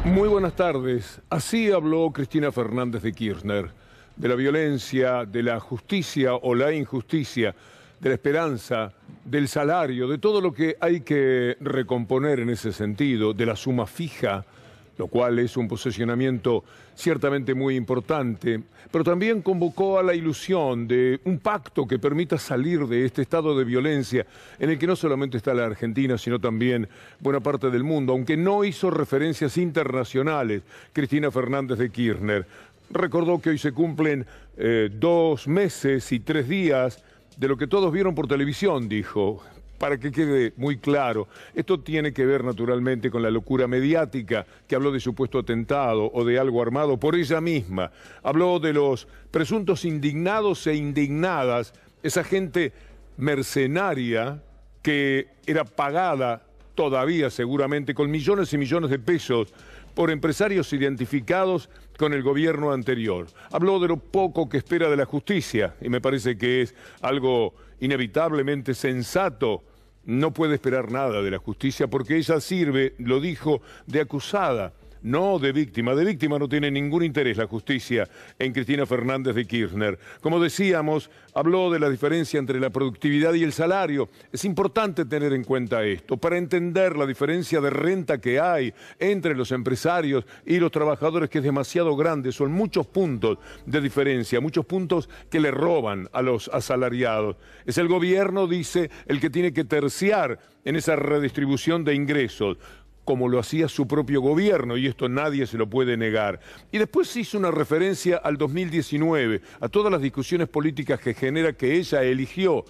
Muy buenas tardes. Así habló Cristina Fernández de Kirchner, de la violencia, de la justicia o la injusticia, de la esperanza, del salario, de todo lo que hay que recomponer en ese sentido, de la suma fija, lo cual es un posicionamiento ciertamente muy importante, pero también convocó a la ilusión de un pacto que permita salir de este estado de violencia en el que no solamente está la Argentina, sino también buena parte del mundo, aunque no hizo referencias internacionales. Cristina Fernández de Kirchner recordó que hoy se cumplen 2 meses y 3 días de lo que todos vieron por televisión, dijo. Para que quede muy claro, esto tiene que ver naturalmente con la locura mediática, que habló de supuesto atentado o de algo armado por ella misma. Habló de los presuntos indignados e indignadas, esa gente mercenaria que era pagada todavía seguramente con millones y millones de pesos por empresarios identificados con el gobierno anterior. Habló de lo poco que espera de la justicia y me parece que es algo inevitablemente sensato. No puede esperar nada de la justicia porque ella sirve, lo dijo, de acusada, no de víctima. De víctima no tiene ningún interés la justicia en Cristina Fernández de Kirchner. Como decíamos, habló de la diferencia entre la productividad y el salario. Es importante tener en cuenta esto para entender la diferencia de renta que hay entre los empresarios y los trabajadores, que es demasiado grande. Son muchos puntos de diferencia, muchos puntos que le roban a los asalariados. Es el gobierno, dice, el que tiene que terciar en esa redistribución de ingresos, como lo hacía su propio gobierno, y esto nadie se lo puede negar. Y después hizo una referencia al 2019, a todas las discusiones políticas que genera que ella eligió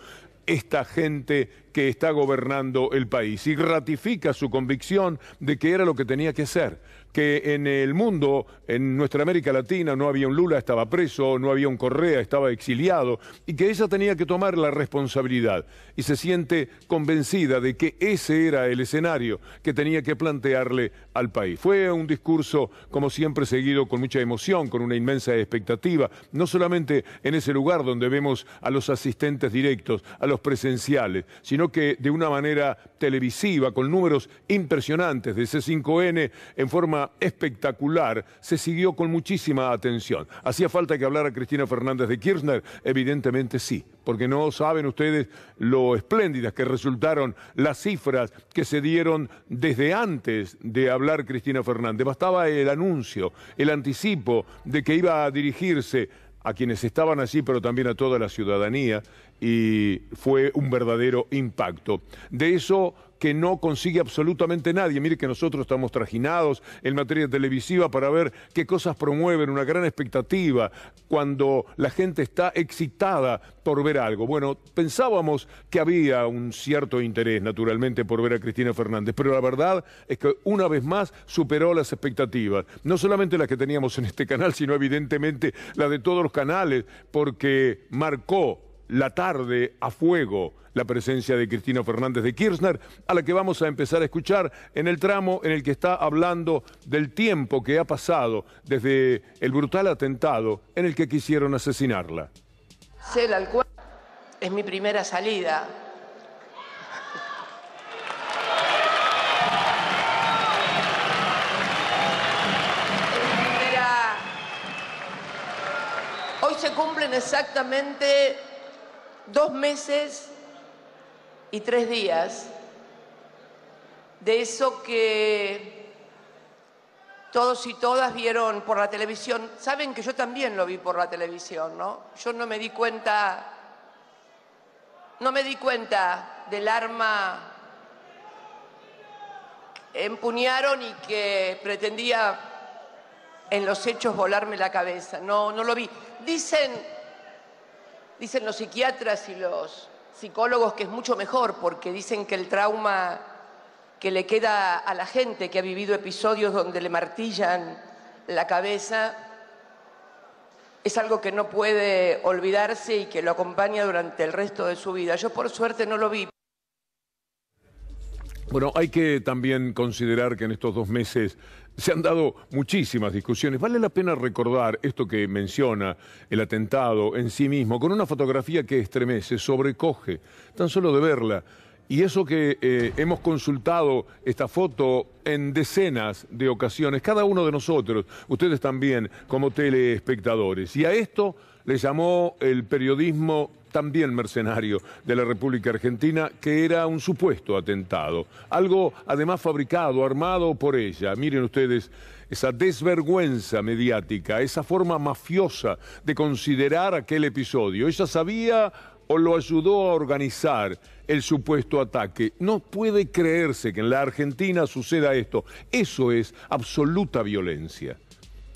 esta gente que está gobernando el país, y ratifica su convicción de que era lo que tenía que hacer, que en el mundo, en nuestra América Latina, no había un Lula, estaba preso, no había un Correa, estaba exiliado, y que ella tenía que tomar la responsabilidad, y se siente convencida de que ese era el escenario que tenía que plantearle al país. Fue un discurso, como siempre, seguido con mucha emoción, con una inmensa expectativa, no solamente en ese lugar donde vemos a los asistentes directos, a los presenciales, sino que de una manera televisiva, con números impresionantes de C5N, en forma espectacular, se siguió con muchísima atención. ¿Hacía falta que hablara Cristina Fernández de Kirchner? Evidentemente sí, porque no saben ustedes lo espléndidas que resultaron las cifras que se dieron desde antes de hablar Cristina Fernández. Bastaba el anuncio, el anticipo de que iba a dirigirse a quienes estaban allí, pero también a toda la ciudadanía, y fue un verdadero impacto. De eso que no consigue absolutamente nadie. Mire que nosotros estamos trajinados en materia televisiva para ver qué cosas promueven una gran expectativa cuando la gente está excitada por ver algo. Bueno, pensábamos que había un cierto interés, naturalmente, por ver a Cristina Fernández, pero la verdad es que una vez más superó las expectativas. No solamente las que teníamos en este canal, sino evidentemente la de todos los canales, porque marcó la tarde a fuego la presencia de Cristina Fernández de Kirchner, a la que vamos a empezar a escuchar en el tramo en el que está hablando del tiempo que ha pasado desde el brutal atentado en el que quisieron asesinarla. Es mi primera salida. Hoy se cumplen exactamente 2 meses y 3 días de eso que todos y todas vieron por la televisión. Saben que yo también lo vi por la televisión, ¿no? Yo no me di cuenta del arma que empuñaron y que pretendía en los hechos volarme la cabeza. No lo vi. Dicen los psiquiatras y los psicólogos que es mucho mejor, porque dicen que el trauma que le queda a la gente que ha vivido episodios donde le martillan la cabeza es algo que no puede olvidarse y que lo acompaña durante el resto de su vida. Yo por suerte no lo vi. Bueno, hay que también considerar que en estos 2 meses se han dado muchísimas discusiones. Vale la pena recordar esto que menciona el atentado en sí mismo, con una fotografía que estremece, sobrecoge, tan solo de verla. Y eso que hemos consultado esta foto en decenas de ocasiones, cada uno de nosotros, ustedes también como telespectadores. Y a esto le llamó el periodismo también mercenario de la República Argentina, que era un supuesto atentado. Algo además fabricado, armado por ella. Miren ustedes esa desvergüenza mediática, esa forma mafiosa de considerar aquel episodio. Ella sabía o lo ayudó a organizar el supuesto ataque. No puede creerse que en la Argentina suceda esto. Eso es absoluta violencia.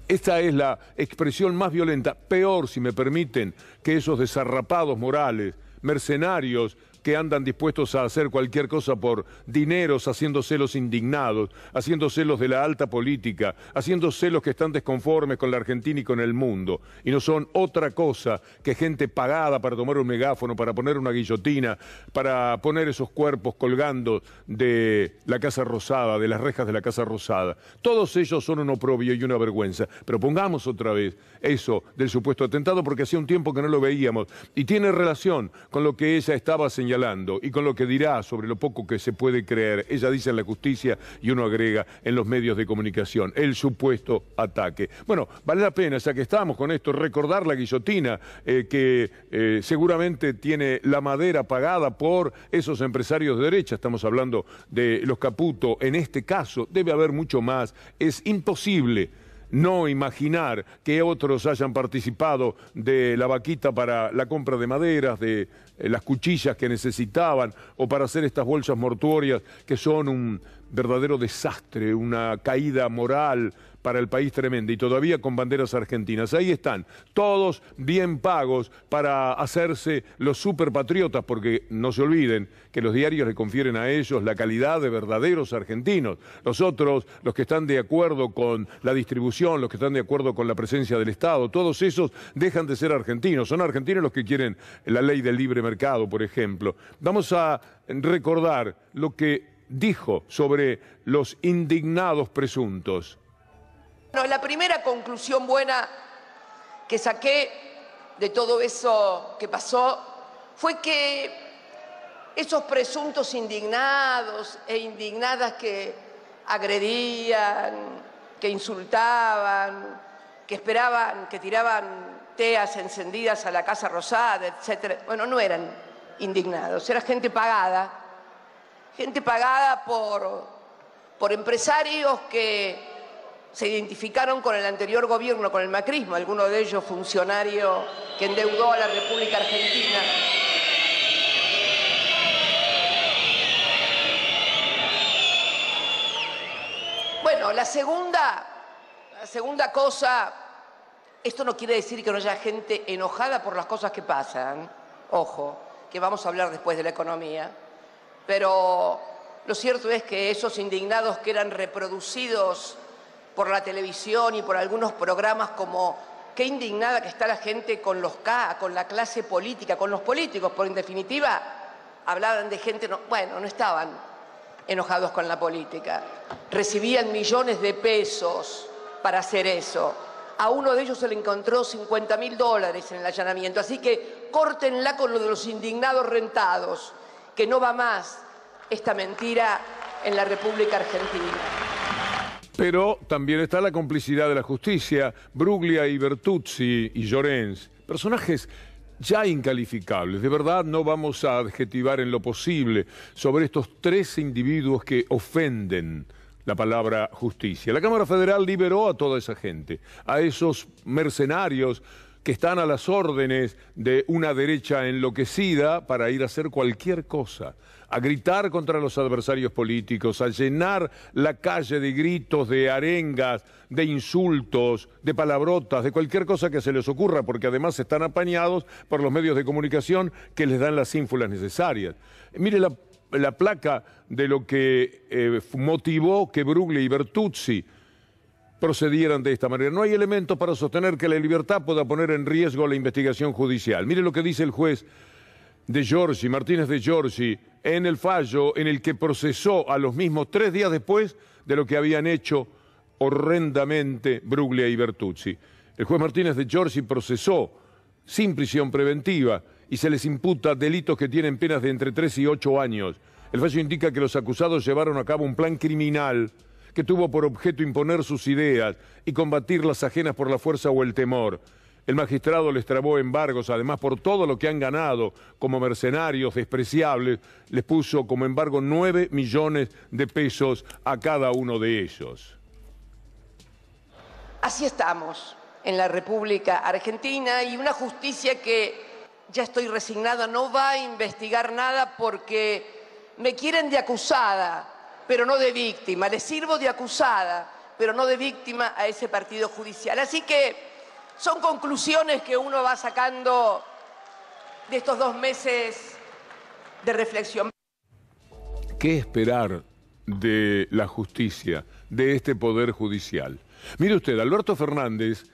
Esta es la expresión más violenta, peor, si me permiten, que esos desarrapados morales, mercenarios, que andan dispuestos a hacer cualquier cosa por dineros, haciéndose los indignados, haciéndose los de la alta política, haciéndose los que están desconformes con la Argentina y con el mundo. Y no son otra cosa que gente pagada para tomar un megáfono, para poner una guillotina, para poner esos cuerpos colgando de la Casa Rosada, de las rejas de la Casa Rosada. Todos ellos son un oprobio y una vergüenza. Pero pongamos otra vez eso del supuesto atentado, porque hacía un tiempo que no lo veíamos. Y tiene relación con lo que ella estaba señalando y con lo que dirá sobre lo poco que se puede creer. Ella dice en la justicia y uno agrega en los medios de comunicación, el supuesto ataque. Bueno, vale la pena, ya que estamos con esto, recordar la guillotina que seguramente tiene la madera pagada por esos empresarios de derecha. Estamos hablando de los Caputo. En este caso debe haber mucho más. Es imposible no imaginar que otros hayan participado de la vaquita para la compra de maderas, de las cuchillas que necesitaban, o para hacer estas bolsas mortuorias que son un verdadero desastre, una caída moral para el país tremenda, y todavía con banderas argentinas. Ahí están, todos bien pagos para hacerse los superpatriotas, porque no se olviden que los diarios le confieren a ellos la calidad de verdaderos argentinos. Los otros, los que están de acuerdo con la distribución, los que están de acuerdo con la presencia del Estado, todos esos dejan de ser argentinos. Son argentinos los que quieren la ley del libre mercado, por ejemplo. Vamos a recordar lo que dijo sobre los indignados presuntos. Bueno, la primera conclusión buena que saqué de todo eso que pasó fue que esos presuntos indignados e indignadas que agredían, que insultaban, que esperaban, que tiraban teas encendidas a la Casa Rosada, etcétera, bueno, no eran indignados, era gente pagada por empresarios que se identificaron con el anterior gobierno, con el macrismo, alguno de ellos funcionario que endeudó a la República Argentina. Bueno, la segunda cosa, esto no quiere decir que no haya gente enojada por las cosas que pasan, ojo, que vamos a hablar después de la economía, pero lo cierto es que esos indignados que eran reproducidos por la televisión y por algunos programas como qué indignada que está la gente con los K, con la clase política, con los políticos, porque en definitiva hablaban de gente, no estaban enojados con la política, recibían millones de pesos para hacer eso. A uno de ellos se le encontró $50.000 en el allanamiento, así que córtenla con lo de los indignados rentados, que no va más esta mentira en la República Argentina. Pero también está la complicidad de la justicia. Bruglia y Bertuzzi y Llorens, personajes ya incalificables. De verdad no vamos a adjetivar en lo posible sobre estos tres individuos que ofenden la palabra justicia. La Cámara Federal liberó a toda esa gente, a esos mercenarios que están a las órdenes de una derecha enloquecida para ir a hacer cualquier cosa, a gritar contra los adversarios políticos, a llenar la calle de gritos, de arengas, de insultos, de palabrotas, de cualquier cosa que se les ocurra, porque además están apañados por los medios de comunicación que les dan las ínfulas necesarias. Mire la placa de lo que motivó que Bruglia y Bertuzzi procedieran de esta manera. No hay elementos para sostener que la libertad pueda poner en riesgo la investigación judicial. Mire lo que dice el juez de Giorgi, Martínez de Giorgi, en el fallo en el que procesó a los mismos 3 días después de lo que habían hecho horrendamente Bruglia y Bertuzzi. El juez Martínez de Giorgi procesó sin prisión preventiva y se les imputa delitos que tienen penas de entre 3 y 8 años. El fallo indica que los acusados llevaron a cabo un plan criminal que tuvo por objeto imponer sus ideas y combatir las ajenas por la fuerza o el temor. El magistrado les trabó embargos, además por todo lo que han ganado como mercenarios despreciables, les puso como embargo 9 millones de pesos a cada uno de ellos. Así estamos en la República Argentina y una justicia que, ya estoy resignada, no va a investigar nada porque me quieren de acusada, pero no de víctima. Les sirvo de acusada, pero no de víctima a ese partido judicial. Así que son conclusiones que uno va sacando de estos 2 meses de reflexión. ¿Qué esperar de la justicia, de este poder judicial? Mire usted, Alberto Fernández,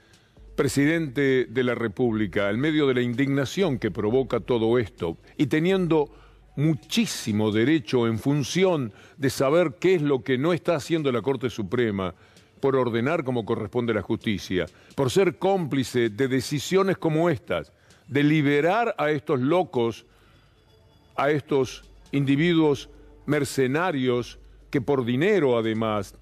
presidente de la República, en medio de la indignación que provoca todo esto y teniendo muchísimo derecho en función de saber qué es lo que no está haciendo la Corte Suprema, por ordenar como corresponde la justicia, por ser cómplice de decisiones como estas, de liberar a estos locos, a estos individuos mercenarios que por dinero además,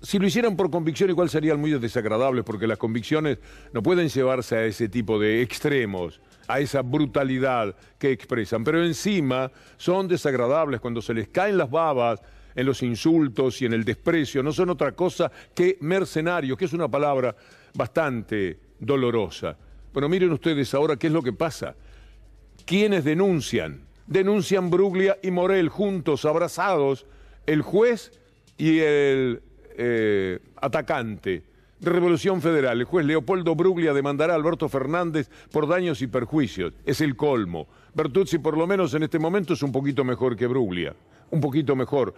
si lo hicieran por convicción igual serían muy desagradables porque las convicciones no pueden llevarse a ese tipo de extremos, a esa brutalidad que expresan, pero encima son desagradables cuando se les caen las babas en los insultos y en el desprecio, no son otra cosa que mercenarios, que es una palabra bastante dolorosa. Bueno, miren ustedes ahora qué es lo que pasa. ¿Quiénes denuncian? Denuncian Bruglia y Morel juntos, abrazados, el juez y el atacante de Revolución Federal. El juez Leopoldo Bruglia demandará a Alberto Fernández por daños y perjuicios. Es el colmo. Bertuzzi por lo menos en este momento es un poquito mejor que Bruglia, un poquito mejor.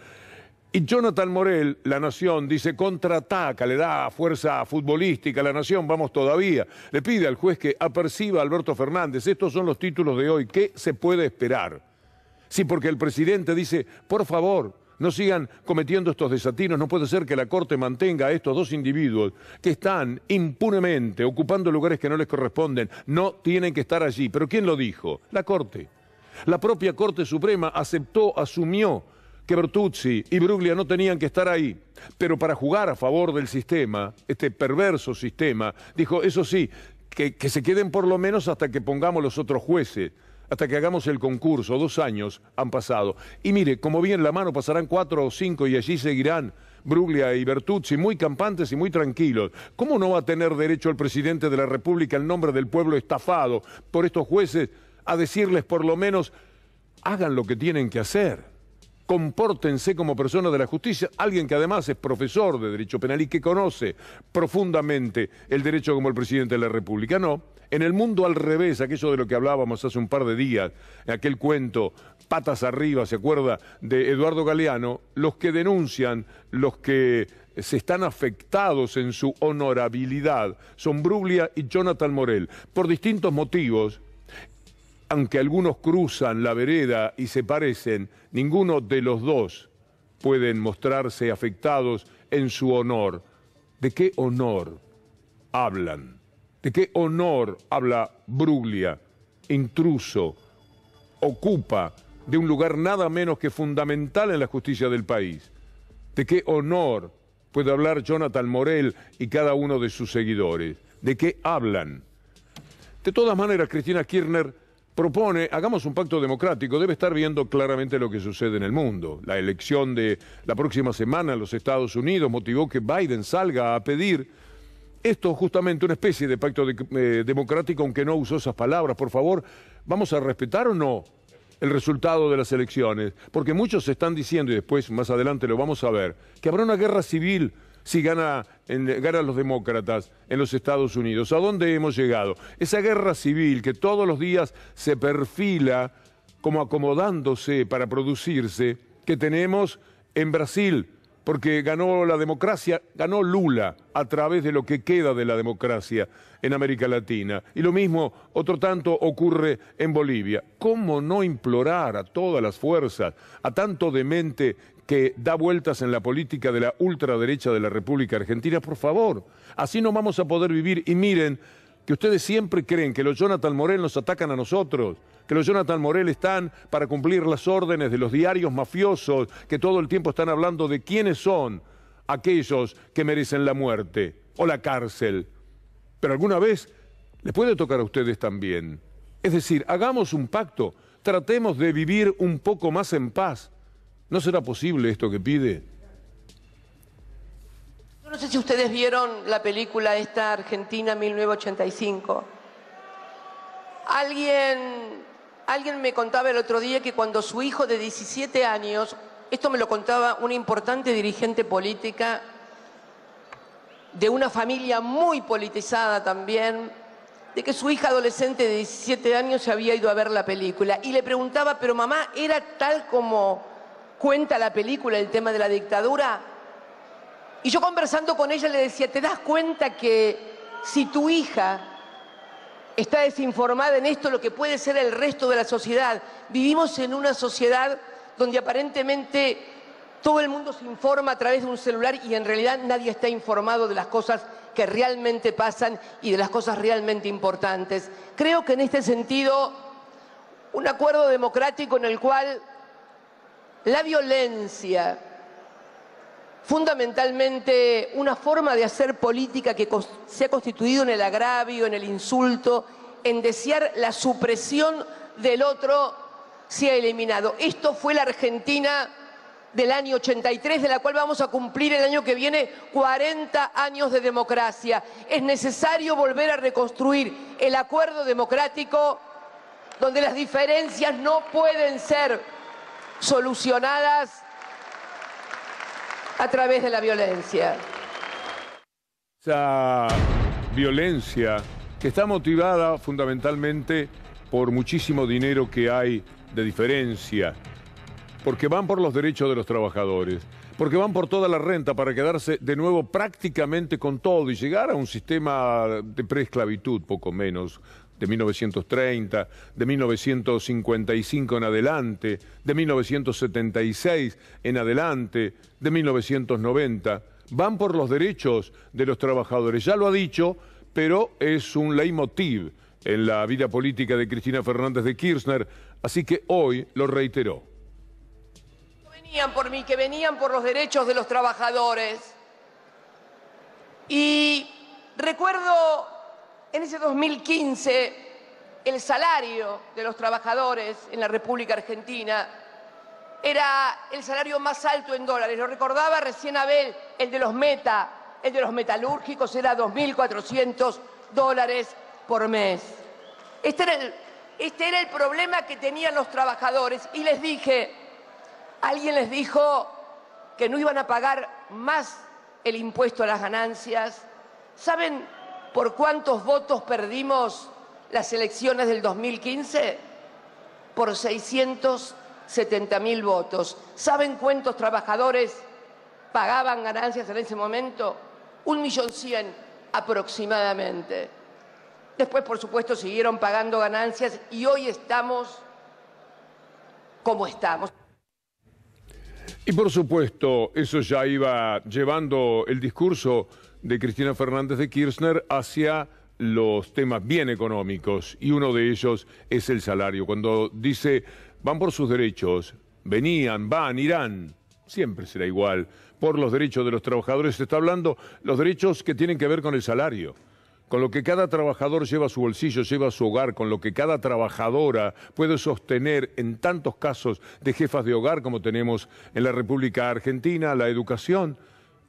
Y Jonathan Morel, La Nación, dice contraataca, le da fuerza futbolística a La Nación, vamos todavía. Le pide al juez que aperciba a Alberto Fernández. Estos son los títulos de hoy. ¿Qué se puede esperar? Sí, porque el presidente dice, por favor, no sigan cometiendo estos desatinos, no puede ser que la Corte mantenga a estos 2 individuos que están impunemente ocupando lugares que no les corresponden, no tienen que estar allí. ¿Pero quién lo dijo? La Corte. La propia Corte Suprema aceptó, asumió que Bertuzzi y Bruglia no tenían que estar ahí, pero para jugar a favor del sistema, este perverso sistema, dijo, eso sí, que se queden por lo menos hasta que pongamos los otros jueces, hasta que hagamos el concurso. 2 años han pasado. Y mire, como bien la mano pasarán 4 o 5 y allí seguirán Bruglia y Bertuzzi muy campantes y muy tranquilos. ¿Cómo no va a tener derecho el presidente de la República en nombre del pueblo estafado por estos jueces a decirles por lo menos hagan lo que tienen que hacer? Compórtense como personas de la justicia, alguien que además es profesor de Derecho Penal y que conoce profundamente el derecho como el presidente de la República. No, en el mundo al revés, aquello de lo que hablábamos hace un par de días, en aquel cuento Patas Arriba, ¿se acuerda?, de Eduardo Galeano, los que denuncian, los que se están afectados en su honorabilidad, son Bruglia y Jonathan Morel, por distintos motivos. Aunque algunos cruzan la vereda y se parecen, ninguno de los 2 pueden mostrarse afectados en su honor. ¿De qué honor hablan? ¿De qué honor habla Bruglia? Intruso, ocupa de un lugar nada menos que fundamental en la justicia del país. ¿De qué honor puede hablar Jonathan Morel y cada uno de sus seguidores? ¿De qué hablan? De todas maneras, Cristina Kirchner propone, hagamos un pacto democrático, debe estar viendo claramente lo que sucede en el mundo. La elección de la próxima semana en los Estados Unidos motivó que Biden salga a pedir esto, justamente una especie de pacto democrático, aunque no usó esas palabras. Por favor, ¿vamos a respetar o no el resultado de las elecciones? Porque muchos están diciendo, y después más adelante lo vamos a ver, que habrá una guerra civil si ganan los demócratas en los Estados Unidos. ¿A dónde hemos llegado? Esa guerra civil que todos los días se perfila como acomodándose para producirse, que tenemos en Brasil, porque ganó la democracia, ganó Lula a través de lo que queda de la democracia en América Latina. Y lo mismo, otro tanto, ocurre en Bolivia. ¿Cómo no implorar a todas las fuerzas, a tanto demente que da vueltas en la política de la ultraderecha de la República Argentina? Por favor, así no vamos a poder vivir. Y miren que ustedes siempre creen que los Jonathan Morel nos atacan a nosotros, que los Jonathan Morel están para cumplir las órdenes de los diarios mafiosos, que todo el tiempo están hablando de quiénes son aquellos que merecen la muerte o la cárcel. Pero alguna vez les puede tocar a ustedes también. Es decir, hagamos un pacto, tratemos de vivir un poco más en paz. ¿No será posible esto que pide? Yo no sé si ustedes vieron la película esta Argentina 1985. Alguien me contaba el otro día que cuando su hijo de 17 años, esto me lo contaba una importante dirigente política de una familia muy politizada también, de que su hija adolescente de 17 años se había ido a ver la película y le preguntaba, pero mamá, ¿era tal como cuenta la película el tema de la dictadura? Y yo conversando con ella le decía, ¿te das cuenta que si tu hija está desinformada en esto, lo que puede ser el resto de la sociedad? Vivimos en una sociedad donde aparentemente todo el mundo se informa a través de un celular y en realidad nadie está informado de las cosas que realmente pasan y de las cosas realmente importantes. Creo que en este sentido, un acuerdo democrático en el cual la violencia, fundamentalmente una forma de hacer política que se ha constituido en el agravio, en el insulto, en desear la supresión del otro, se ha eliminado. Esto fue la Argentina del año 83, de la cual vamos a cumplir el año que viene 40 años de democracia. Es necesario volver a reconstruir el acuerdo democrático donde las diferencias no pueden ser solucionadas a través de la violencia. Esa violencia que está motivada fundamentalmente por muchísimo dinero que hay de diferencia, porque van por los derechos de los trabajadores, porque van por toda la renta para quedarse de nuevo prácticamente con todo y llegar a un sistema de preesclavitud, poco menos, de 1930, de 1955 en adelante, de 1976 en adelante, de 1990. Van por los derechos de los trabajadores. Ya lo ha dicho, pero es un leitmotiv en la vida política de Cristina Fernández de Kirchner, así que hoy lo reiteró. Venían por mí, que venían por los derechos de los trabajadores. Y recuerdo en ese 2015 el salario de los trabajadores en la República Argentina era el salario más alto en dólares. Lo recordaba recién Abel, el de los metalúrgicos era $2.400 por mes. Este era el problema que tenían los trabajadores. Y les dije, alguien les dijo que no iban a pagar más el impuesto a las ganancias. ¿Saben por cuántos votos perdimos las elecciones del 2015? Por 670.000 votos. ¿Saben cuántos trabajadores pagaban ganancias en ese momento? 1.100.000 aproximadamente. Después, por supuesto, siguieron pagando ganancias y hoy estamos como estamos. Y por supuesto, eso ya iba llevando el discurso de Cristina Fernández de Kirchner hacia los temas bien económicos, y uno de ellos es el salario. Cuando dice, van por sus derechos, venían, van, irán, siempre será igual, por los derechos de los trabajadores, se está hablando los derechos que tienen que ver con el salario, con lo que cada trabajador lleva a su bolsillo, lleva a su hogar, con lo que cada trabajadora puede sostener en tantos casos de jefas de hogar como tenemos en la República Argentina, la educación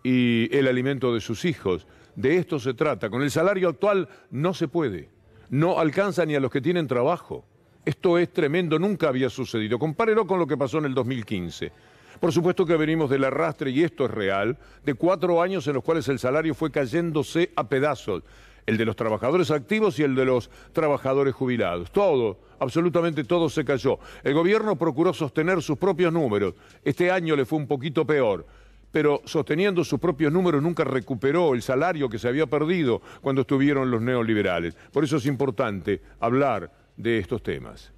y el alimento de sus hijos. De esto se trata. Con el salario actual no se puede, no alcanza ni a los que tienen trabajo. Esto es tremendo, nunca había sucedido. Compárelo con lo que pasó en el 2015. Por supuesto que venimos del arrastre, y esto es real, de 4 años en los cuales el salario fue cayéndose a pedazos. El de los trabajadores activos y el de los trabajadores jubilados. Todo, absolutamente todo se cayó. El gobierno procuró sostener sus propios números. Este año le fue un poquito peor, pero sosteniendo sus propios números nunca recuperó el salario que se había perdido cuando estuvieron los neoliberales. Por eso es importante hablar de estos temas.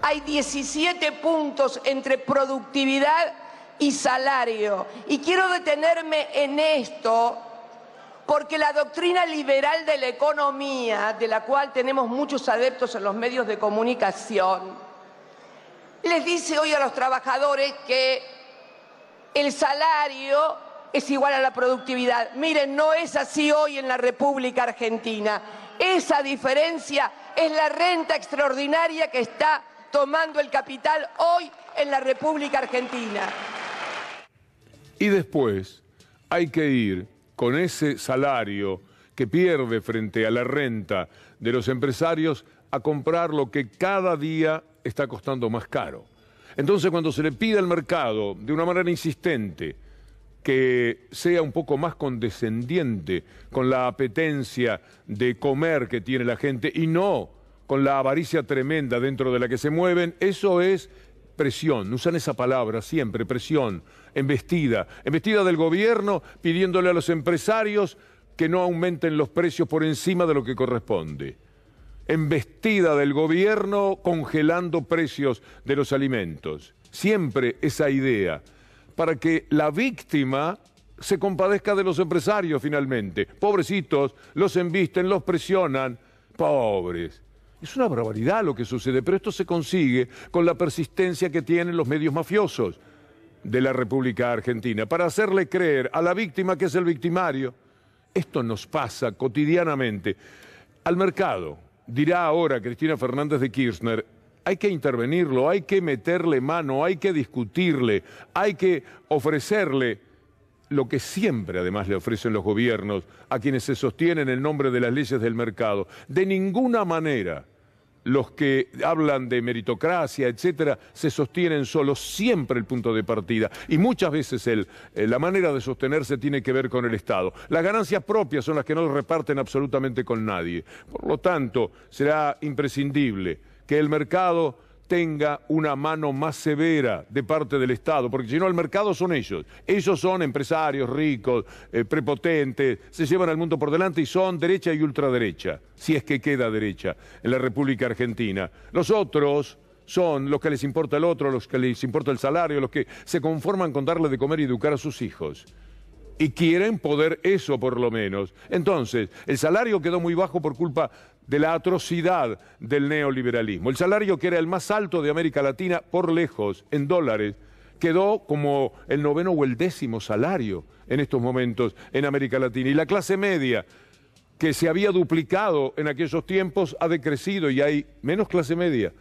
Hay 17 puntos entre productividad y salario. Y quiero detenerme en esto porque la doctrina liberal de la economía, de la cual tenemos muchos adeptos en los medios de comunicación, les dice hoy a los trabajadores que el salario es igual a la productividad. Miren, no es así hoy en la República Argentina. Esa diferencia es la renta extraordinaria que está tomando el capital hoy en la República Argentina. Y después hay que ir con ese salario que pierde frente a la renta de los empresarios a comprar lo que cada día está costando más caro. Entonces, cuando se le pide al mercado de una manera insistente que sea un poco más condescendiente con la apetencia de comer que tiene la gente y no con la avaricia tremenda dentro de la que se mueven, eso es presión. Usan esa palabra siempre, presión, embestida del gobierno pidiéndole a los empresarios que no aumenten los precios por encima de lo que corresponde. Embestida del gobierno congelando precios de los alimentos. Siempre esa idea, para que la víctima se compadezca de los empresarios finalmente. Pobrecitos, los embisten, los presionan, pobres. Es una barbaridad lo que sucede, pero esto se consigue con la persistencia que tienen los medios mafiosos de la República Argentina, para hacerle creer a la víctima que es el victimario. Esto nos pasa cotidianamente. Al mercado, dirá ahora Cristina Fernández de Kirchner, hay que intervenirlo, hay que meterle mano, hay que discutirle, hay que ofrecerle lo que siempre además le ofrecen los gobiernos a quienes se sostienen en nombre de las leyes del mercado. De ninguna manera los que hablan de meritocracia, etcétera, se sostienen solos, siempre el punto de partida. Y muchas veces la manera de sostenerse tiene que ver con el Estado. Las ganancias propias son las que no reparten absolutamente con nadie. Por lo tanto, será imprescindible que el mercado tenga una mano más severa de parte del Estado, porque si no el mercado son ellos. Ellos son empresarios ricos, prepotentes, se llevan al mundo por delante y son derecha y ultraderecha, si es que queda derecha en la República Argentina. Los otros son los que les importa el otro, los que les importa el salario, los que se conforman con darle de comer y educar a sus hijos. Y quieren poder eso por lo menos. Entonces, el salario quedó muy bajo por culpa de la atrocidad del neoliberalismo. El salario que era el más alto de América Latina por lejos, en dólares, quedó como el 9º o el 10º salario en estos momentos en América Latina. Y la clase media, que se había duplicado en aquellos tiempos, ha decrecido y hay menos clase media.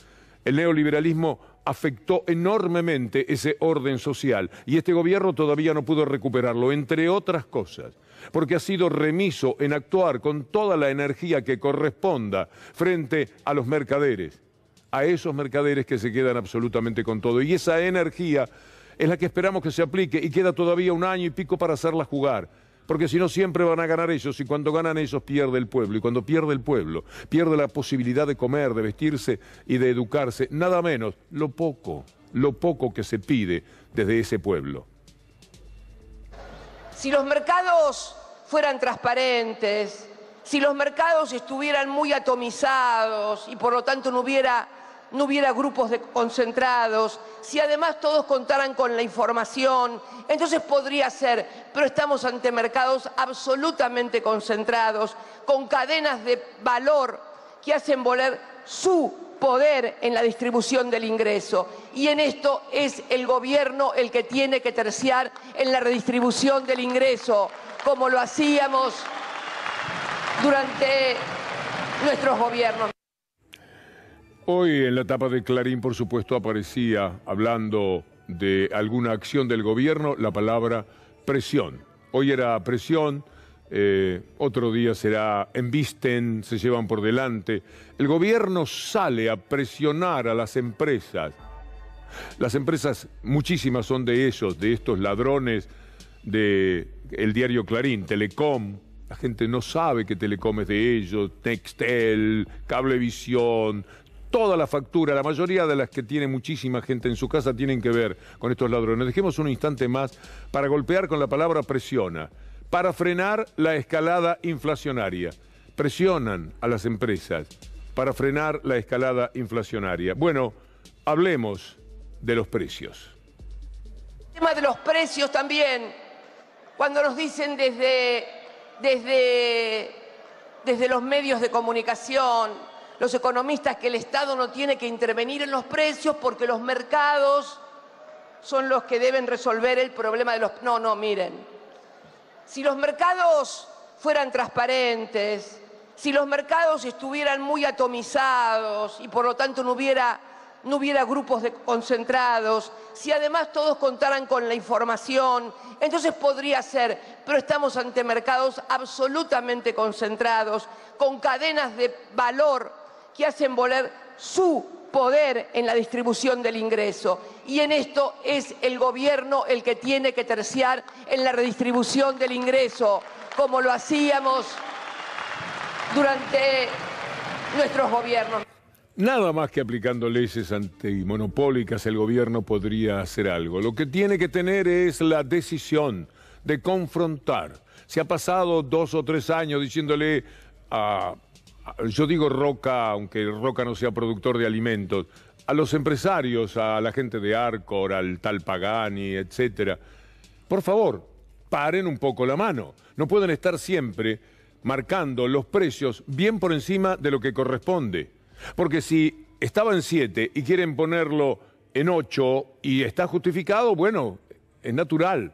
El neoliberalismo afectó enormemente ese orden social y este gobierno todavía no pudo recuperarlo, entre otras cosas, porque ha sido remiso en actuar con toda la energía que corresponda frente a los mercaderes, a esos mercaderes que se quedan absolutamente con todo. Y esa energía es la que esperamos que se aplique y queda todavía 1 año y pico para hacerla jugar. Porque si no siempre van a ganar ellos y cuando ganan ellos pierde el pueblo. Y cuando pierde el pueblo, pierde la posibilidad de comer, de vestirse y de educarse. Nada menos, lo poco que se pide desde ese pueblo. Si los mercados fueran transparentes, si los mercados estuvieran muy atomizados y por lo tanto no hubiera grupos concentrados, si además todos contaran con la información, entonces podría ser, pero estamos ante mercados absolutamente concentrados, con cadenas de valor que hacen volar su poder en la distribución del ingreso. Y en esto es el gobierno el que tiene que terciar en la redistribución del ingreso, como lo hacíamos durante nuestros gobiernos. Hoy en la tapa de Clarín, por supuesto, aparecía, hablando de alguna acción del gobierno, la palabra presión. Hoy era presión, otro día será embisten, se llevan por delante. El gobierno sale a presionar a las empresas. Las empresas, muchísimas son de ellos, de estos ladrones del diario Clarín, Telecom. La gente no sabe que Telecom es de ellos, Nextel, Cablevisión. Toda la factura, la mayoría de las que tiene muchísima gente en su casa tienen que ver con estos ladrones. Dejemos un instante más para golpear con la palabra presiona, para frenar la escalada inflacionaria. Presionan a las empresas para frenar la escalada inflacionaria. Bueno, hablemos de los precios. El tema de los precios también, cuando nos dicen desde desde los medios de comunicación, los economistas, que el Estado no tiene que intervenir en los precios porque los mercados son los que deben resolver el problema de los... No, miren. Si los mercados fueran transparentes, si los mercados estuvieran muy atomizados y por lo tanto no hubiera grupos concentrados, si además todos contaran con la información, entonces podría ser, pero estamos ante mercados absolutamente concentrados, con cadenas de valor que hacen volar su poder en la distribución del ingreso. Y en esto es el gobierno el que tiene que terciar en la redistribución del ingreso, como lo hacíamos durante nuestros gobiernos. Nada más que aplicando leyes antimonopólicas el gobierno podría hacer algo. Lo que tiene que tener es la decisión de confrontar. Se ha pasado 2 o 3 años diciéndole yo digo Roca, aunque Roca no sea productor de alimentos, a los empresarios, a la gente de Arcor, al tal Pagani, etcétera. Por favor, paren un poco la mano. No pueden estar siempre marcando los precios bien por encima de lo que corresponde. Porque si estaba en 7 y quieren ponerlo en 8 y está justificado, bueno, es natural.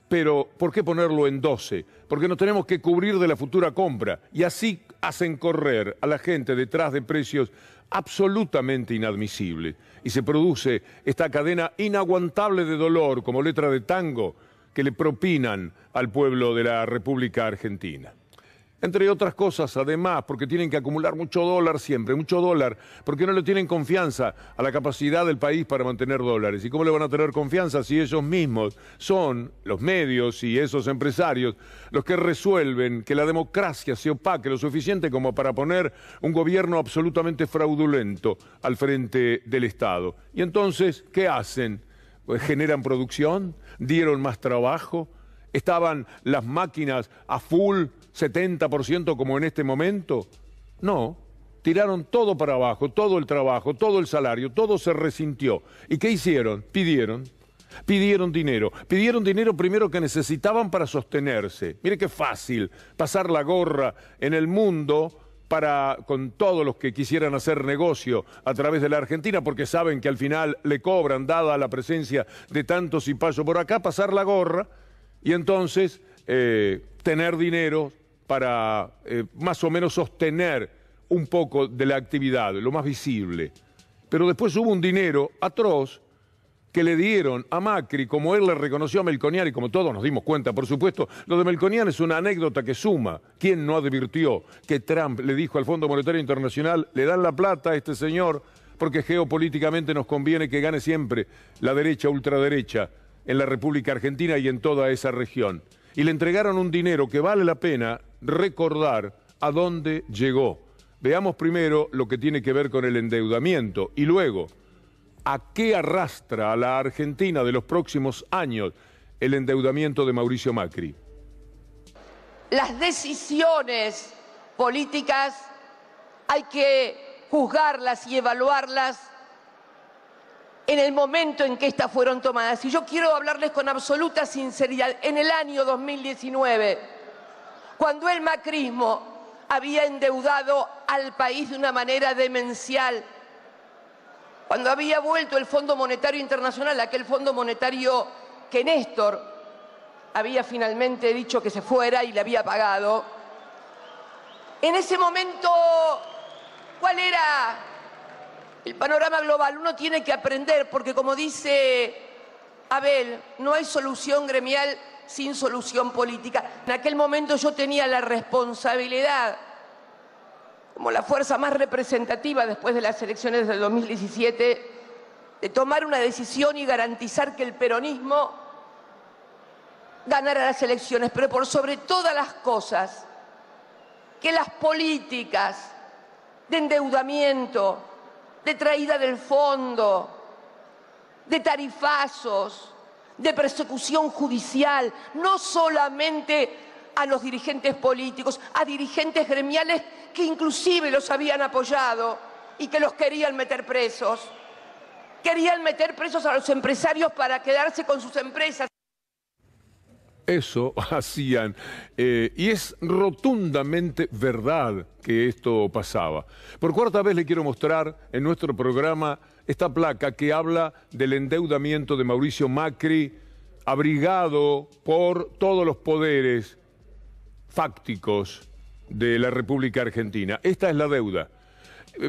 Pero, ¿por qué ponerlo en 12? Porque nos tenemos que cubrir de la futura compra. Y así hacen correr a la gente detrás de precios absolutamente inadmisibles. Y se produce esta cadena inaguantable de dolor, como letra de tango, que le propinan al pueblo de la República Argentina. Entre otras cosas, además, porque tienen que acumular mucho dólar siempre, mucho dólar, porque no le tienen confianza a la capacidad del país para mantener dólares. ¿Y cómo le van a tener confianza si ellos mismos son, los medios y esos empresarios, los que resuelven que la democracia se opaque lo suficiente como para poner un gobierno absolutamente fraudulento al frente del Estado? Y entonces, ¿qué hacen? Pues generan producción, dieron más trabajo, estaban las máquinas a full, 70% como en este momento. No, tiraron todo para abajo, todo el trabajo, todo el salario, todo se resintió. ¿Y qué hicieron? Pidieron dinero. Pidieron dinero primero que necesitaban para sostenerse. Mire qué fácil pasar la gorra en el mundo con todos los que quisieran hacer negocio a través de la Argentina, porque saben que al final le cobran, dada la presencia de tantos cipayos por acá, pasar la gorra y entonces tener dinero para más o menos sostener un poco de la actividad, lo más visible. Pero después hubo un dinero atroz que le dieron a Macri, como él le reconoció a Melconian y como todos nos dimos cuenta, por supuesto. Lo de Melconian es una anécdota que suma. ¿Quién no advirtió que Trump le dijo al Fondo Monetario Internacional, le dan la plata a este señor porque geopolíticamente nos conviene que gane siempre la derecha, ultraderecha en la República Argentina y en toda esa región? Y le entregaron un dinero que vale la pena recordar a dónde llegó. Veamos primero lo que tiene que ver con el endeudamiento y luego a qué arrastra a la Argentina de los próximos años el endeudamiento de Mauricio Macri. Las decisiones políticas hay que juzgarlas y evaluarlas en el momento en que estas fueron tomadas. Y yo quiero hablarles con absoluta sinceridad. En el año 2019, cuando el macrismo había endeudado al país de una manera demencial, cuando había vuelto el Fondo Monetario Internacional, aquel Fondo Monetario que Néstor había finalmente dicho que se fuera y le había pagado, en ese momento, ¿cuál era el panorama global? Uno tiene que aprender, porque como dice Abel, no hay solución gremial sin solución política. En aquel momento yo tenía la responsabilidad, como la fuerza más representativa después de las elecciones del 2017, de tomar una decisión y garantizar que el peronismo ganara las elecciones, pero por sobre todas las cosas, que las políticas de endeudamiento, de traída del fondo, de tarifazos, de persecución judicial, no solamente a los dirigentes políticos, a dirigentes gremiales que inclusive los habían apoyado y que los querían meter presos. Querían meter presos a los empresarios para quedarse con sus empresas. Eso hacían. Y es rotundamente verdad que esto pasaba. Por cuarta vez le quiero mostrar en nuestro programa esta placa que habla del endeudamiento de Mauricio Macri, abrigado por todos los poderes fácticos de la República Argentina. Esta es la deuda.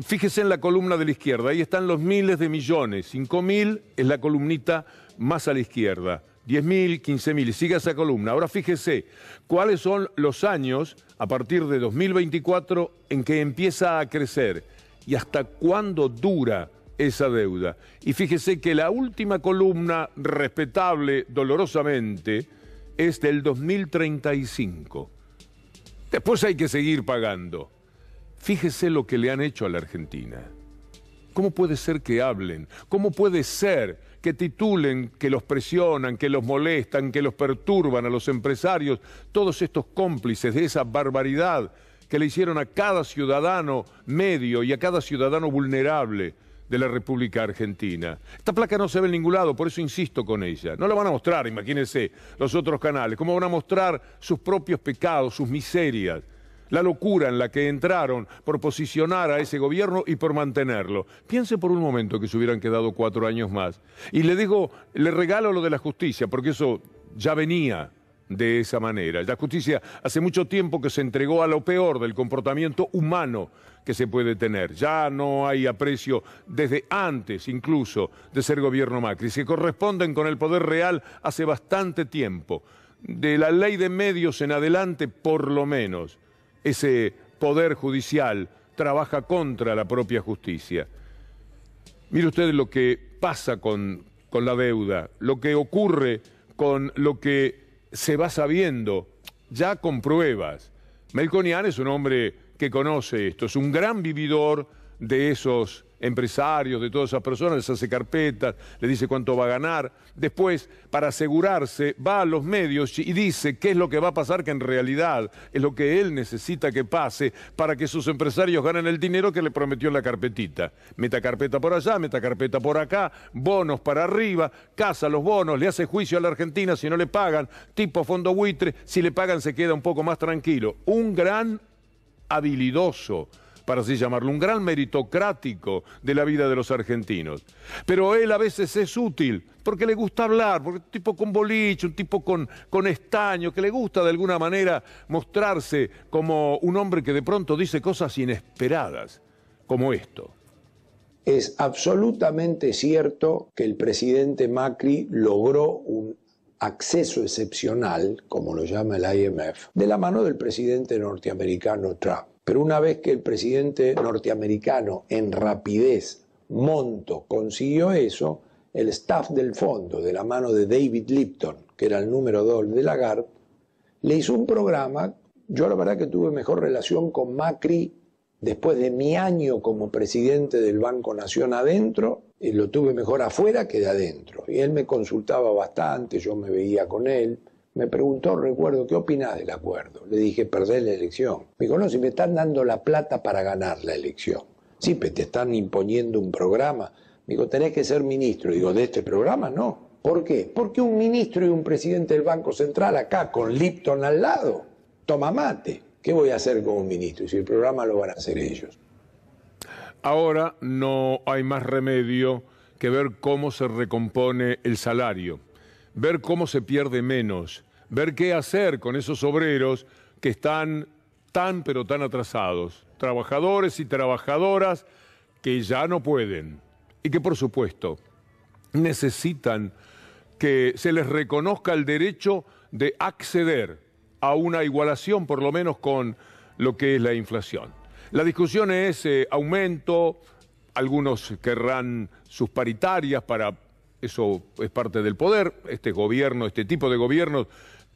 Fíjese en la columna de la izquierda, ahí están los miles de millones. 5.000 es la columnita más a la izquierda. 10.000, 15.000, y siga esa columna. Ahora fíjese cuáles son los años a partir de 2024 en que empieza a crecer y hasta cuándo dura esa deuda. Y fíjese que la última columna, respetable dolorosamente, es del 2035. Después hay que seguir pagando. Fíjese lo que le han hecho a la Argentina. ¿Cómo puede ser que hablen? ¿Cómo puede ser que titulen, que los presionan, que los molestan, que los perturban a los empresarios, todos estos cómplices de esa barbaridad que le hicieron a cada ciudadano medio y a cada ciudadano vulnerable de la República Argentina? Esta placa no se ve en ningún lado, por eso insisto con ella. No la van a mostrar, imagínense, los otros canales. ¿Cómo van a mostrar sus propios pecados, sus miserias? La locura en la que entraron por posicionar a ese gobierno y por mantenerlo. Piense por un momento que se hubieran quedado 4 años más. Y le digo, le regalo lo de la justicia, porque eso ya venía de esa manera. La justicia hace mucho tiempo que se entregó a lo peor del comportamiento humano que se puede tener. Ya no hay aprecio desde antes incluso de ser gobierno Macri. Se corresponden con el poder real hace bastante tiempo. De la ley de medios en adelante, por lo menos, ese poder judicial trabaja contra la propia justicia. Mire usted lo que pasa con la deuda, lo que ocurre con lo que se va sabiendo, ya con pruebas. Melconian es un hombre que conoce esto, es un gran vividor de esos empresarios, de todas esas personas, les hace carpetas, le dice cuánto va a ganar. Después, para asegurarse, va a los medios y dice qué es lo que va a pasar, que en realidad es lo que él necesita que pase para que sus empresarios ganen el dinero que le prometió en la carpetita. Meta carpeta por allá, meta carpeta por acá, bonos para arriba, casa los bonos, le hace juicio a la Argentina si no le pagan, tipo fondo buitre, si le pagan se queda un poco más tranquilo. Un gran habilidoso, para así llamarlo, un gran meritocrático de la vida de los argentinos. Pero él a veces es útil, porque le gusta hablar, porque es un tipo con boliche, un tipo con estaño, que le gusta de alguna manera mostrarse como un hombre que de pronto dice cosas inesperadas, como esto. Es absolutamente cierto que el presidente Macri logró un acceso excepcional, como lo llama el IMF, de la mano del presidente norteamericano Trump. Pero una vez que el presidente norteamericano en rapidez, monto, consiguió eso, el staff del fondo, de la mano de David Lipton, que era el número 2 de Lagarde, le hizo un programa. Yo la verdad que tuve mejor relación con Macri después de mi año como presidente del Banco Nación adentro, y lo tuve mejor afuera que de adentro. Y él me consultaba bastante, yo me veía con él. Me preguntó, recuerdo, ¿qué opinás del acuerdo? Le dije, perdés la elección. Me dijo, no, si me están dando la plata para ganar la elección. Sí, pero te están imponiendo un programa. Me dijo, tenés que ser ministro. Digo, ¿de este programa? No. ¿Por qué? Porque un ministro y un presidente del Banco Central acá, con Lipton al lado, toma mate. ¿Qué voy a hacer con un ministro? Si el programa lo van a hacer ellos. Ahora no hay más remedio que ver cómo se recompone el salario, ver cómo se pierde menos, ver qué hacer con esos obreros que están tan pero tan atrasados, trabajadores y trabajadoras que ya no pueden y que por supuesto necesitan que se les reconozca el derecho de acceder a una igualación por lo menos con lo que es la inflación. La discusión es aumento, algunos querrán sus paritarias para... Eso es parte del poder. Este gobierno, este tipo de gobiernos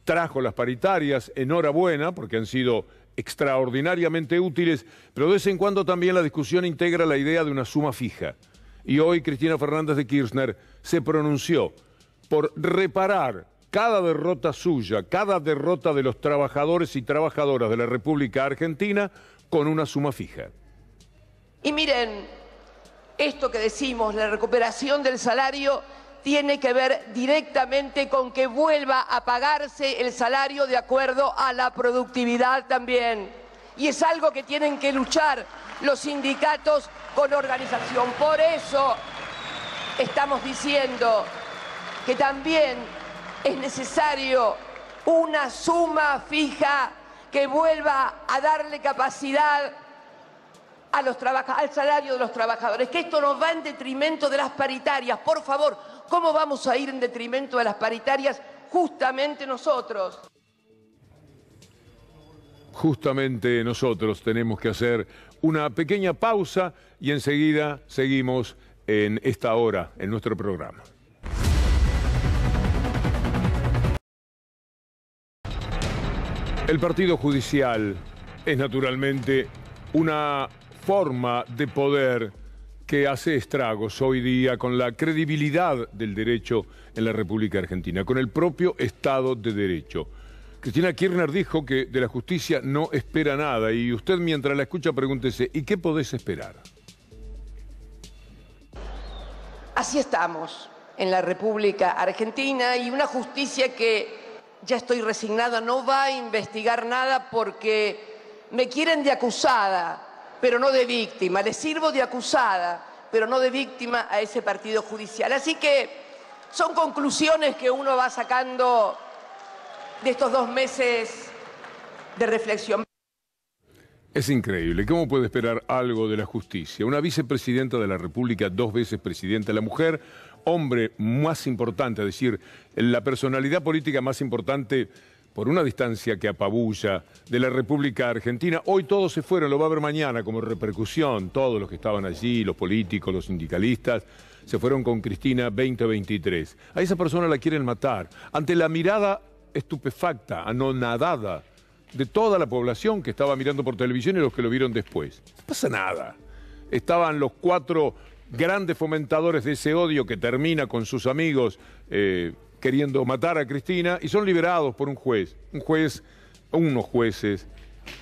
trajo las paritarias, enhorabuena, porque han sido extraordinariamente útiles, pero de vez en cuando también la discusión integra la idea de una suma fija. Y hoy Cristina Fernández de Kirchner se pronunció por reparar cada derrota suya, cada derrota de los trabajadores y trabajadoras de la República Argentina con una suma fija. Y miren, esto que decimos, la recuperación del salario, tiene que ver directamente con que vuelva a pagarse el salario de acuerdo a la productividad también. Y es algo que tienen que luchar los sindicatos con organización. Por eso estamos diciendo que también es necesario una suma fija que vuelva a darle capacidad a los al salario de los trabajadores, que esto no va en detrimento de las paritarias. Por favor, ¿cómo vamos a ir en detrimento de las paritarias justamente nosotros? Justamente nosotros tenemos que hacer una pequeña pausa y enseguida seguimos en esta hora en nuestro programa. El partido judicial es naturalmente una forma de poder que hace estragos hoy día con la credibilidad del derecho en la República Argentina, con el propio Estado de Derecho. Cristina Kirchner dijo que de la justicia no espera nada y usted mientras la escucha pregúntese, ¿y qué podés esperar? Así estamos en la República Argentina y una justicia que, ya estoy resignada, no va a investigar nada porque me quieren de acusada, pero no de víctima. Le sirvo de acusada, pero no de víctima a ese partido judicial. Así que son conclusiones que uno va sacando de estos 2 meses de reflexión. Es increíble. ¿Cómo puede esperar algo de la justicia? Una vicepresidenta de la República, 2 veces presidenta, la mujer, hombre más importante, es decir, la personalidad política más importante por una distancia que apabulla de la República Argentina. Hoy todos se fueron, lo va a ver mañana como repercusión, todos los que estaban allí, los políticos, los sindicalistas, se fueron con Cristina 2023. A esa persona la quieren matar, ante la mirada estupefacta, anonadada, de toda la población que estaba mirando por televisión y los que lo vieron después. No pasa nada. Estaban los 4 grandes fomentadores de ese odio que termina con sus amigos queriendo matar a Cristina y son liberados por un juez. Unos jueces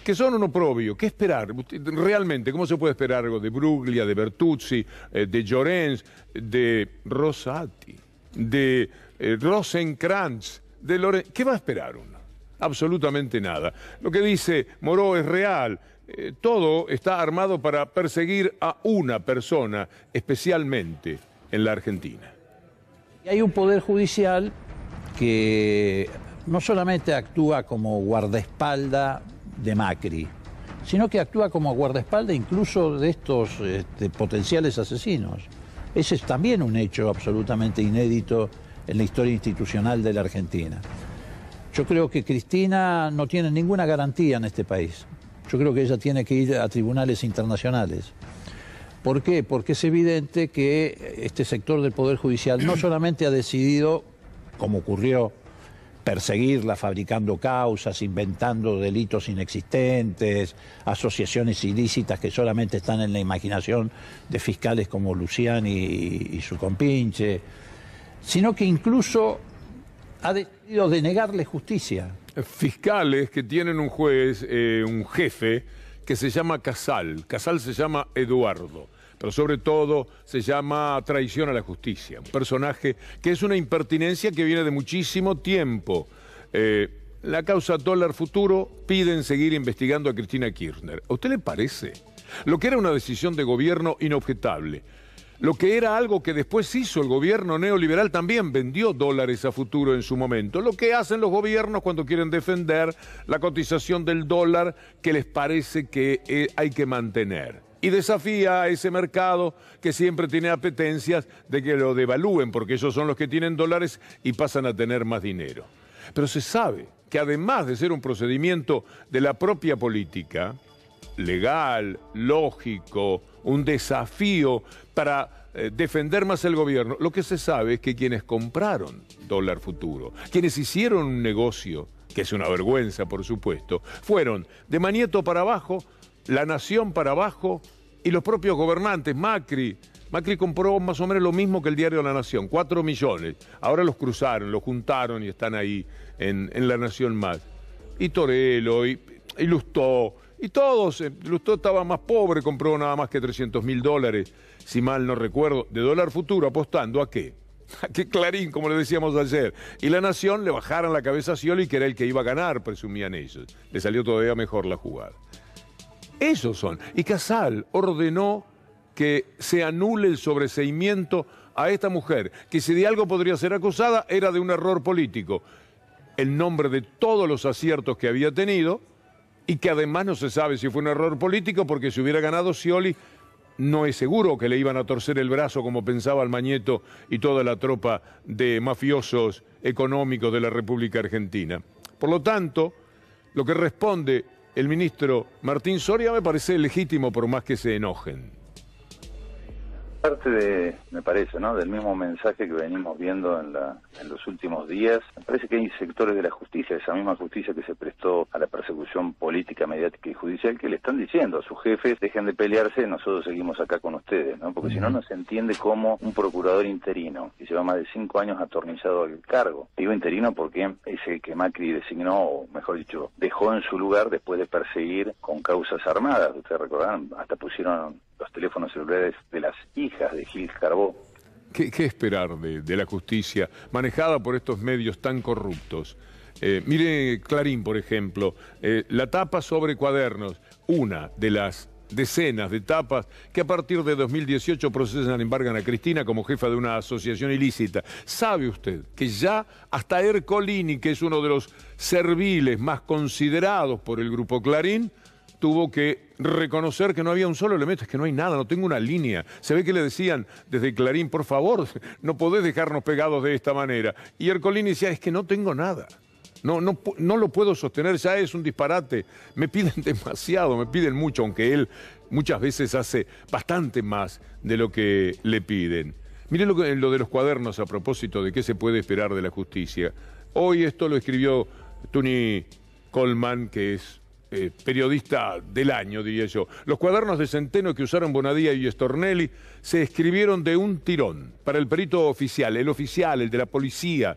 que son un oprobio. ¿Qué esperar? Realmente, ¿cómo se puede esperar algo de Bruglia, de Bertuzzi, de Llorens, de Rosati, de Rosenkrantz, de Lorenz? ¿Qué va a esperar uno? Absolutamente nada. Lo que dice Moró es real. Todo está armado para perseguir a una persona, especialmente en la Argentina. Y hay un poder judicial que no solamente actúa como guardaespaldas de Macri, sino que actúa como guardaespaldas incluso de estos potenciales asesinos. Ese es también un hecho absolutamente inédito en la historia institucional de la Argentina. Yo creo que Cristina no tiene ninguna garantía en este país. Yo creo que ella tiene que ir a tribunales internacionales. ¿Por qué? Porque es evidente que este sector del Poder Judicial no solamente ha decidido, como ocurrió, perseguirla fabricando causas, inventando delitos inexistentes, asociaciones ilícitas que solamente están en la imaginación de fiscales como Luciani y su compinche, sino que incluso ha decidido denegarle justicia. Fiscales que tienen un juez, un jefe, que se llama Casal. Casal se llama Eduardo, pero sobre todo se llama traición a la justicia. Un personaje que es una impertinencia que viene de muchísimo tiempo. La causa dólar futuro piden seguir investigando a Cristina Kirchner. ¿A usted le parece? Lo que era una decisión de gobierno inobjetable. Lo que era algo que después hizo el gobierno neoliberal, también vendió dólares a futuro en su momento. Lo que hacen los gobiernos cuando quieren defender la cotización del dólar que les parece que hay que mantener. Y desafía a ese mercado que siempre tiene apetencias de que lo devalúen, porque ellos son los que tienen dólares y pasan a tener más dinero. Pero se sabe que además de ser un procedimiento de la propia política, legal, lógico, un desafío para defender más el gobierno, lo que se sabe es que quienes compraron dólar futuro, quienes hicieron un negocio, que es una vergüenza por supuesto, fueron de Manieto para abajo, La Nación para abajo y los propios gobernantes. Macri compró más o menos lo mismo que el diario La Nación, 4 millones. Ahora los cruzaron, los juntaron y están ahí en La Nación más. Y Torello, y Lustó, y todos. Lustó estaba más pobre, compró nada más que $300.000, si mal no recuerdo, de dólar futuro, apostando ¿a qué? a que Clarín, como le decíamos ayer, y La Nación le bajaran la cabeza a Scioli, que era el que iba a ganar, presumían ellos. Le salió todavía mejor la jugada. Ellos son. Y Casal ordenó que se anule el sobreseimiento a esta mujer, que si de algo podría ser acusada era de un error político, en nombre de todos los aciertos que había tenido, y que además no se sabe si fue un error político, porque si hubiera ganado Scioli, no es seguro que le iban a torcer el brazo como pensaba Almañeto y toda la tropa de mafiosos económicos de la República Argentina. Por lo tanto, lo que responde el ministro Martín Soria me parece legítimo, por más que se enojen. Parte de, me parece, ¿no?, del mismo mensaje que venimos viendo en los últimos días. Me parece que hay sectores de la justicia, esa misma justicia que se prestó a la persecución política, mediática y judicial, que le están diciendo a sus jefes: dejen de pelearse, nosotros seguimos acá con ustedes, ¿no? Porque si no, no se entiende cómo un procurador interino, que lleva más de 5 años atornillado al cargo, digo interino porque es el que Macri designó, o mejor dicho, dejó en su lugar después de perseguir con causas armadas. Ustedes recordarán, hasta pusieron los teléfonos celulares de las hijas de Gil Carbó. ¿Qué esperar de la justicia manejada por estos medios tan corruptos? Mire Clarín, por ejemplo, la tapa sobre Cuadernos, una de las decenas de tapas que a partir de 2018 procesan y embargan a Cristina como jefa de una asociación ilícita. ¿Sabe usted que ya hasta Ercolini, que es uno de los serviles más considerados por el Grupo Clarín, tuvo que reconocer que no había un solo elemento? Es que no hay nada, no tengo una línea. Se ve que le decían desde Clarín: por favor, no podés dejarnos pegados de esta manera. Y Ercolini decía: es que no tengo nada. No lo puedo sostener, ya es un disparate. Me piden demasiado, me piden mucho, aunque él muchas veces hace bastante más de lo que le piden. Mire lo de los cuadernos, a propósito de qué se puede esperar de la justicia. Hoy esto lo escribió Tuni Coleman, que es periodista del año, diría yo. Los cuadernos de Centeno que usaron Bonadía y Stornelli se escribieron de un tirón para el perito oficial, el de la policía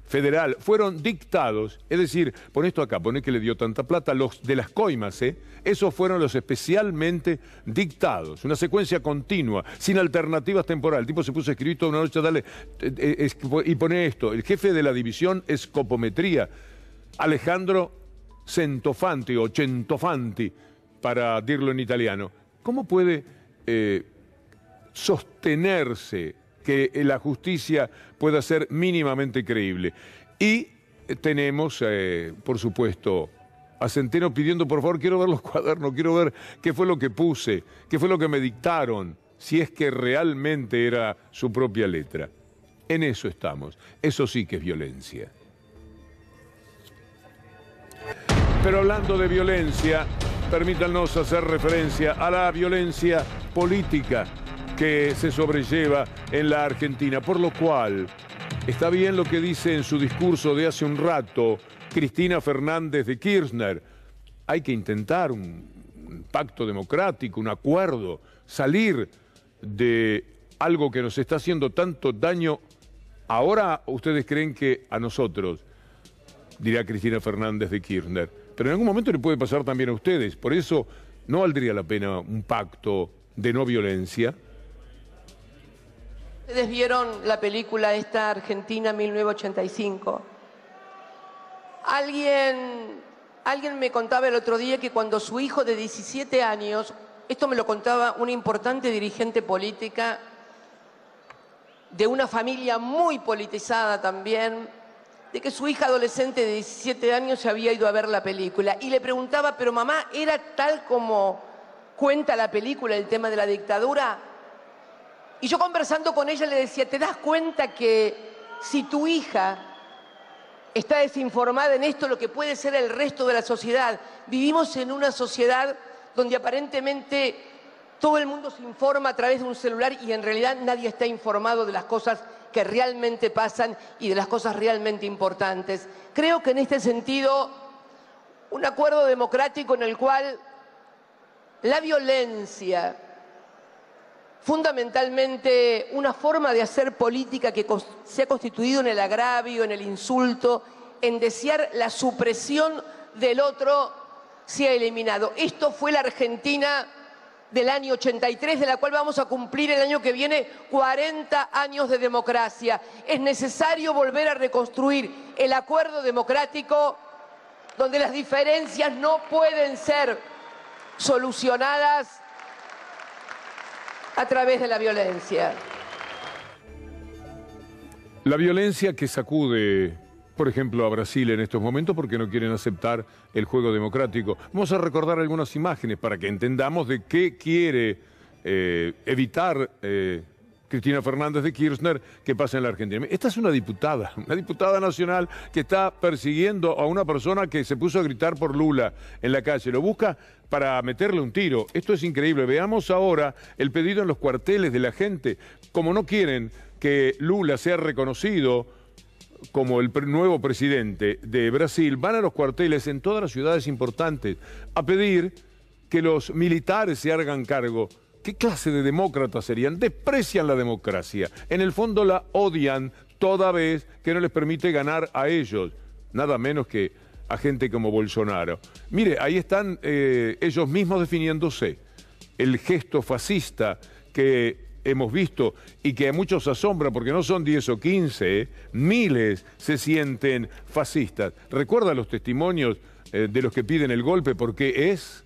federal, fueron dictados, es decir, pon esto acá, poné que le dio tanta plata, los de las coimas, esos fueron los especialmente dictados, una secuencia continua, sin alternativas temporales. El tipo se puso a escribir toda una noche, dale, y pone esto: el jefe de la división escopometría, Alejandro Centofanti o Centofanti, para dirlo en italiano. ¿Cómo puede sostenerse que la justicia pueda ser mínimamente creíble? Y tenemos, por supuesto, a Centeno pidiendo: por favor, quiero ver los cuadernos, quiero ver qué fue lo que puse, qué fue lo que me dictaron, si es que realmente era su propia letra. En eso estamos. Eso sí que es violencia. Pero hablando de violencia, permítanos hacer referencia a la violencia política que se sobrelleva en la Argentina, por lo cual está bien lo que dice en su discurso de hace un rato Cristina Fernández de Kirchner. Hay que intentar un pacto democrático, un acuerdo, salir de algo que nos está haciendo tanto daño. Ahora ustedes creen que a nosotros, dirá Cristina Fernández de Kirchner, pero en algún momento le puede pasar también a ustedes. Por eso no valdría la pena un pacto de no violencia. Ustedes vieron la película esta Argentina 1985. Alguien me contaba el otro día que cuando su hijo de 17 años, esto me lo contaba una importante dirigente política de una familia muy politizada también, de que su hija adolescente de 17 años se había ido a ver la película y le preguntaba: pero mamá, ¿era tal como cuenta la película el tema de la dictadura? Y yo, conversando con ella, le decía: ¿te das cuenta que si tu hija está desinformada en esto, lo que puede ser el resto de la sociedad? Vivimos en una sociedad donde aparentemente todo el mundo se informa a través de un celular y en realidad nadie está informado de las cosas que realmente pasan y de las cosas realmente importantes. Creo que en este sentido, un acuerdo democrático en el cual la violencia, fundamentalmente una forma de hacer política que se ha constituido en el agravio, en el insulto, en desear la supresión del otro, se ha eliminado. Esto fue la Argentina del año 83, de la cual vamos a cumplir el año que viene 40 años de democracia. Es necesario volver a reconstruir el acuerdo democrático donde las diferencias no pueden ser solucionadas a través de la violencia. La violencia que sacude, por ejemplo, a Brasil en estos momentos porque no quieren aceptar el juego democrático. Vamos a recordar algunas imágenes para que entendamos de qué quiere evitar Cristina Fernández de Kirchner que pasa en la Argentina. Esta es una diputada nacional que está persiguiendo a una persona que se puso a gritar por Lula en la calle. Lo busca para meterle un tiro. Esto es increíble. Veamos ahora el pedido en los cuarteles de la gente. Como no quieren que Lula sea reconocido como el nuevo presidente de Brasil, van a los cuarteles en todas las ciudades importantes a pedir que los militares se hagan cargo. ¿Qué clase de demócratas serían? Desprecian la democracia. En el fondo la odian toda vez que no les permite ganar a ellos. Nada menos que a gente como Bolsonaro. Mire, ahí están ellos mismos definiéndose. El gesto fascista que hemos visto y que a muchos asombra porque no son 10 o 15, miles se sienten fascistas. ¿Recuerda los testimonios de los que piden el golpe? Porque es...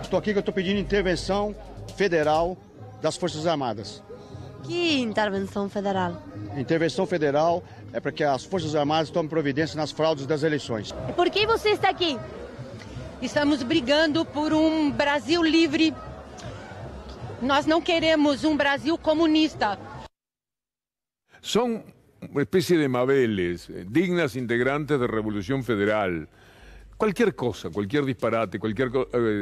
Estou aqui que eu estou pedindo intervenção federal das Forças Armadas. Que intervenção federal? Intervenção federal é para que as Forças Armadas tomem providência nas fraudes das eleições. E por que você está aqui? Estamos brigando por um Brasil livre. Nós não queremos um Brasil comunista. Son una especie de Mabeles, dignas integrantes de Revolución Federal. Cualquier cosa, cualquier disparate, cualquier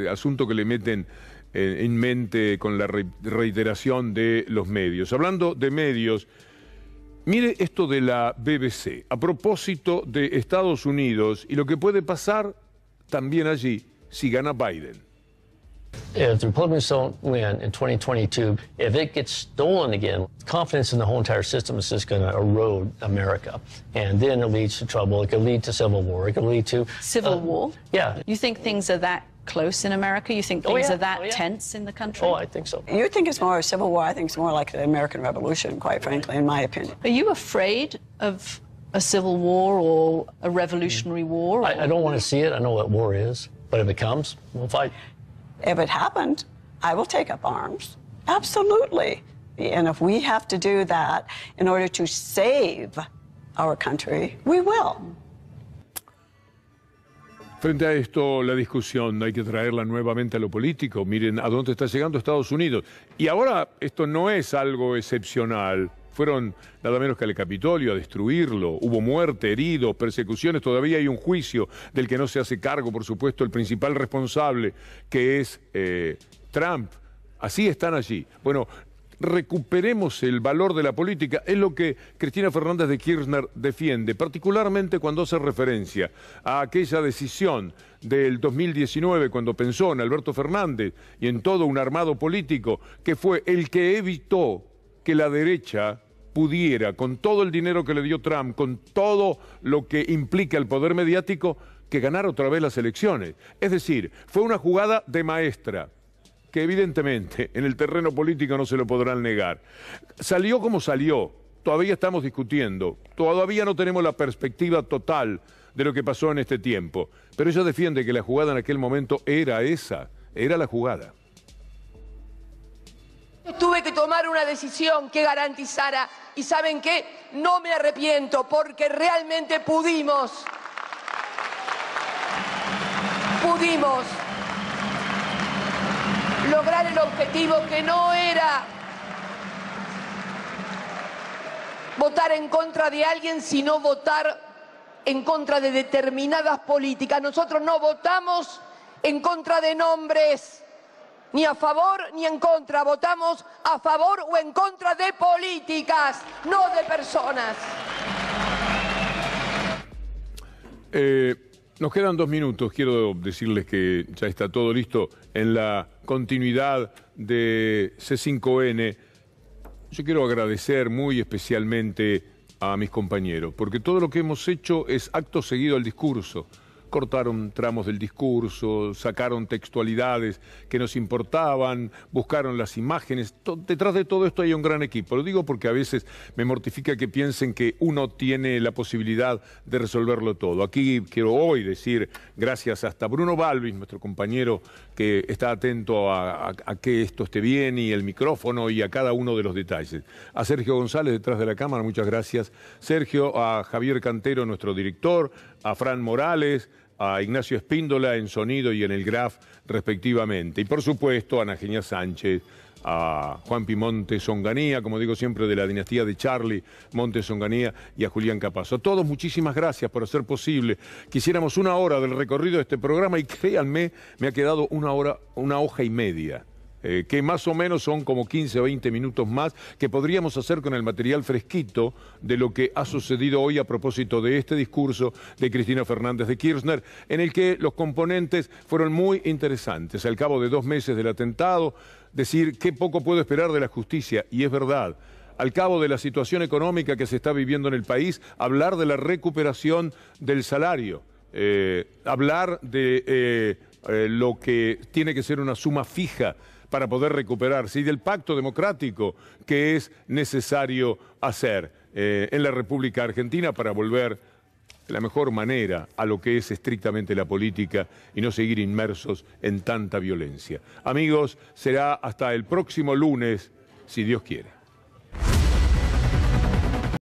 asunto que le meten en mente con la reiteración de los medios. Hablando de medios, mire esto de la BBC, a propósito de Estados Unidos y lo que puede pasar también allí si gana Biden. If the Republicans don't win in 2022, if it gets stolen again, confidence in the whole entire system is just going to erode America. And then it leads to trouble. It could lead to civil war. It could lead to... Civil war? Yeah. You think things are that close in America? You think things are that tense in the country? Oh, I think so. You think it's more a civil war. I think it's more like the American Revolution, quite frankly, in my opinion. Are you afraid of a civil war or a revolutionary war? I don't want to see it. I know what war is. But if it comes, we'll fight. If it happened, I will take up arms. Absolutely. And if we have to do that in order to save our country, we will. Frente a esto, la discusión hay que traerla nuevamente a lo político. Miren a dónde está llegando Estados Unidos. Y ahora esto no es algo excepcional. Fueron nada menos que al Capitolio a destruirlo. Hubo muerte, heridos, persecuciones. Todavía hay un juicio del que no se hace cargo, por supuesto, el principal responsable, que es Trump. Así están allí. Bueno, recuperemos el valor de la política. Es lo que Cristina Fernández de Kirchner defiende, particularmente cuando hace referencia a aquella decisión del 2019, cuando pensó en Alberto Fernández y en todo un armado político que fue el que evitó que la derecha pudiera, con todo el dinero que le dio Trump, con todo lo que implica el poder mediático, que ganara otra vez las elecciones. Es decir, fue una jugada de maestra, que evidentemente en el terreno político no se lo podrán negar. Salió como salió, todavía estamos discutiendo, todavía no tenemos la perspectiva total de lo que pasó en este tiempo, pero ella defiende que la jugada en aquel momento era esa, era la jugada. Tuve que tomar una decisión que garantizara, y ¿saben qué? No me arrepiento, porque realmente pudimos lograr el objetivo que no era votar en contra de alguien, sino votar en contra de determinadas políticas. Nosotros no votamos en contra de nombres, ni a favor ni en contra, votamos a favor o en contra de políticas, no de personas. Nos quedan 2 minutos, quiero decirles que ya está todo listo en la continuidad de C5N. Yo quiero agradecer muy especialmente a mis compañeros, porque todo lo que hemos hecho es acto seguido al discurso. cortaron tramos del discurso, sacaron textualidades que nos importaban, buscaron las imágenes. Detrás de todo esto hay un gran equipo. Lo digo porque a veces me mortifica que piensen que uno tiene la posibilidad de resolverlo todo. Aquí quiero hoy decir gracias hasta Bruno Balvin, nuestro compañero que está atento a que esto esté bien, y el micrófono y a cada uno de los detalles. A Sergio González detrás de la cámara, muchas gracias. Sergio, a Javier Cantero, nuestro director, a Fran Morales, a Ignacio Espíndola en sonido y en el graf respectivamente. Y por supuesto a Ana Genia Sánchez, a Juan Pi Montes Onganía, como digo siempre, de la dinastía de Charlie Montes Onganía, y a Julián Capazo. A todos muchísimas gracias por hacer posible. Quisiéramos una hora del recorrido de este programa y créanme, me ha quedado una hoja y media. Que más o menos son como 15 o 20 minutos más que podríamos hacer con el material fresquito de lo que ha sucedido hoy a propósito de este discurso de Cristina Fernández de Kirchner, en el que los componentes fueron muy interesantes. Al cabo de 2 meses del atentado, decir qué poco puedo esperar de la justicia, y es verdad. Al cabo de la situación económica que se está viviendo en el país, hablar de la recuperación del salario, hablar de lo que tiene que ser una suma fija para poder recuperarse, y del pacto democrático que es necesario hacer en la República Argentina para volver de la mejor manera a lo que es estrictamente la política y no seguir inmersos en tanta violencia. Amigos, será hasta el próximo lunes, si Dios quiere.